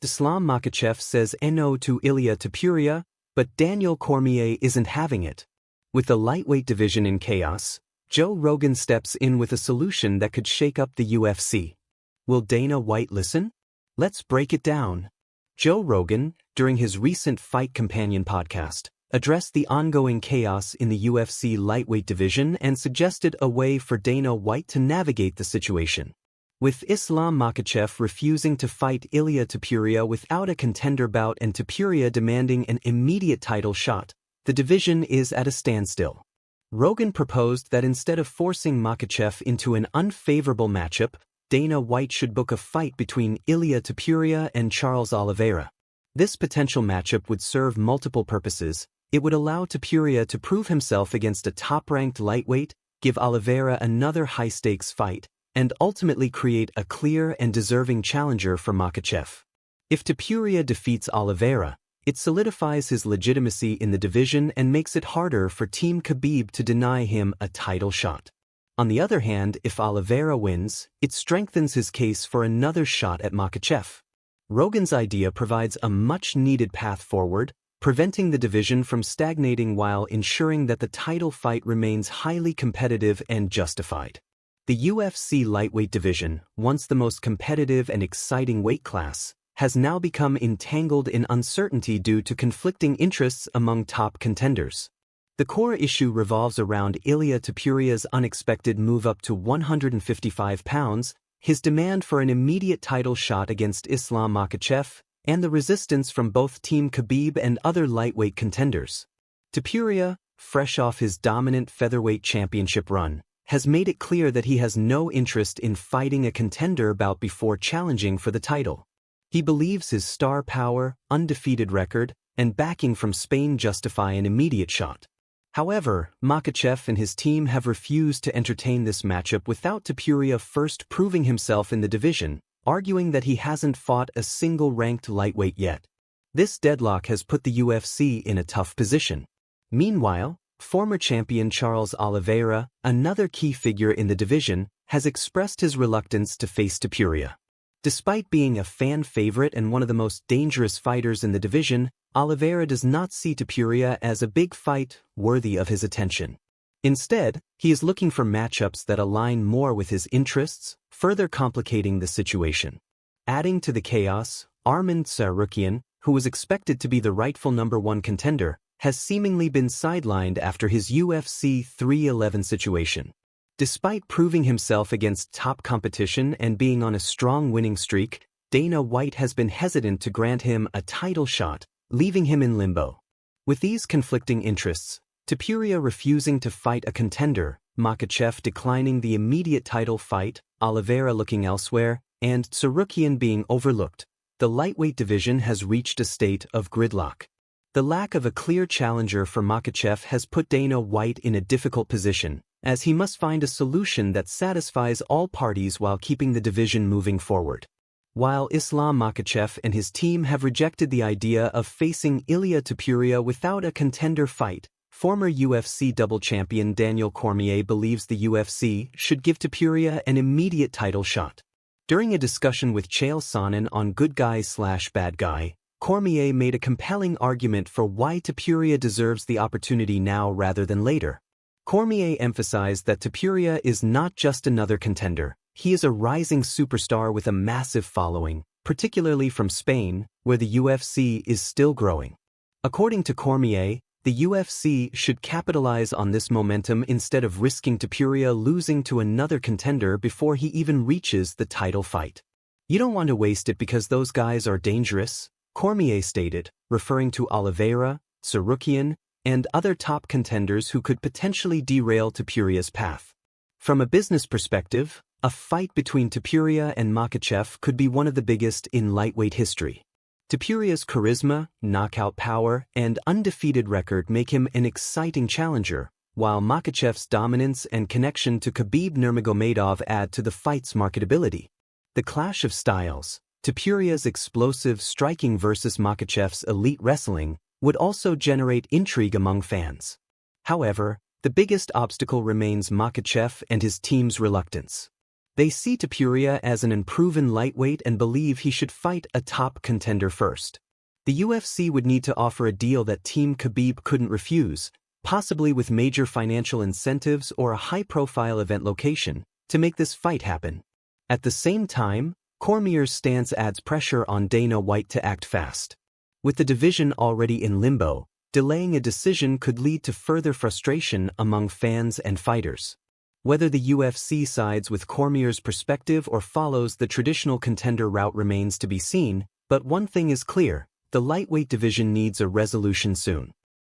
Islam Makhachev says no to Ilia Topuria, but Daniel Cormier isn't having it. With the lightweight division in chaos, Joe Rogan steps in with a solution that could shake up the UFC. Will Dana White listen? Let's break it down. Joe Rogan, during his recent Fight Companion podcast, addressed the ongoing chaos in the UFC lightweight division and suggested a way for Dana White to navigate the situation. With Islam Makhachev refusing to fight Ilia Topuria without a contender bout and Topuria demanding an immediate title shot, the division is at a standstill. Rogan proposed that instead of forcing Makhachev into an unfavorable matchup, Dana White should book a fight between Ilia Topuria and Charles Oliveira. This potential matchup would serve multiple purposes. It would allow Topuria to prove himself against a top-ranked lightweight, give Oliveira another high-stakes fight, and ultimately create a clear and deserving challenger for Makhachev. If Topuria defeats Oliveira, it solidifies his legitimacy in the division and makes it harder for Team Khabib to deny him a title shot. On the other hand, if Oliveira wins, it strengthens his case for another shot at Makhachev. Rogan's idea provides a much-needed path forward, preventing the division from stagnating while ensuring that the title fight remains highly competitive and justified. The UFC lightweight division, once the most competitive and exciting weight class, has now become entangled in uncertainty due to conflicting interests among top contenders. The core issue revolves around Ilia Topuria's unexpected move up to 155 pounds, his demand for an immediate title shot against Islam Makhachev, and the resistance from both Team Khabib and other lightweight contenders. Topuria, fresh off his dominant featherweight championship run, has made it clear that he has no interest in fighting a contender bout before challenging for the title. He believes his star power, undefeated record, and backing from Spain justify an immediate shot. However, Makhachev and his team have refused to entertain this matchup without Topuria first proving himself in the division, arguing that he hasn't fought a single ranked lightweight yet. This deadlock has put the UFC in a tough position. Meanwhile, former champion Charles Oliveira, another key figure in the division, has expressed his reluctance to face Topuria. Despite being a fan favorite and one of the most dangerous fighters in the division, Oliveira does not see Topuria as a big fight worthy of his attention. Instead, he is looking for matchups that align more with his interests, further complicating the situation. Adding to the chaos, Arman Tsarukyan, who was expected to be the rightful #1 contender, has seemingly been sidelined after his UFC 311 situation. Despite proving himself against top competition and being on a strong winning streak, Dana White has been hesitant to grant him a title shot, leaving him in limbo. With these conflicting interests, Topuria refusing to fight a contender, Makhachev declining the immediate title fight, Oliveira looking elsewhere, and Tsarukyan being overlooked, the lightweight division has reached a state of gridlock. The lack of a clear challenger for Makhachev has put Dana White in a difficult position, as he must find a solution that satisfies all parties while keeping the division moving forward. While Islam Makhachev and his team have rejected the idea of facing Ilia Topuria without a contender fight, former UFC double champion Daniel Cormier believes the UFC should give Topuria an immediate title shot. During a discussion with Chael Sonnen on Good Guy/Bad Guy, Cormier made a compelling argument for why Topuria deserves the opportunity now rather than later. Cormier emphasized that Topuria is not just another contender, he is a rising superstar with a massive following, particularly from Spain, where the UFC is still growing. According to Cormier, the UFC should capitalize on this momentum instead of risking Topuria losing to another contender before he even reaches the title fight. You don't want to waste it because those guys are dangerous, Cormier stated, referring to Oliveira, Tsarukyan, and other top contenders who could potentially derail Topuria's path. From a business perspective, a fight between Topuria and Makhachev could be one of the biggest in lightweight history. Topuria's charisma, knockout power, and undefeated record make him an exciting challenger, while Makhachev's dominance and connection to Khabib Nurmagomedov add to the fight's marketability. The clash of styles, Topuria's explosive striking versus Makhachev's elite wrestling, would also generate intrigue among fans. However, the biggest obstacle remains Makhachev and his team's reluctance. They see Topuria as an unproven lightweight and believe he should fight a top contender first. The UFC would need to offer a deal that Team Khabib couldn't refuse, possibly with major financial incentives or a high-profile event location, to make this fight happen. At the same time, Cormier's stance adds pressure on Dana White to act fast. With the division already in limbo, delaying a decision could lead to further frustration among fans and fighters. Whether the UFC sides with Cormier's perspective or follows the traditional contender route remains to be seen, but one thing is clear: the lightweight division needs a resolution soon.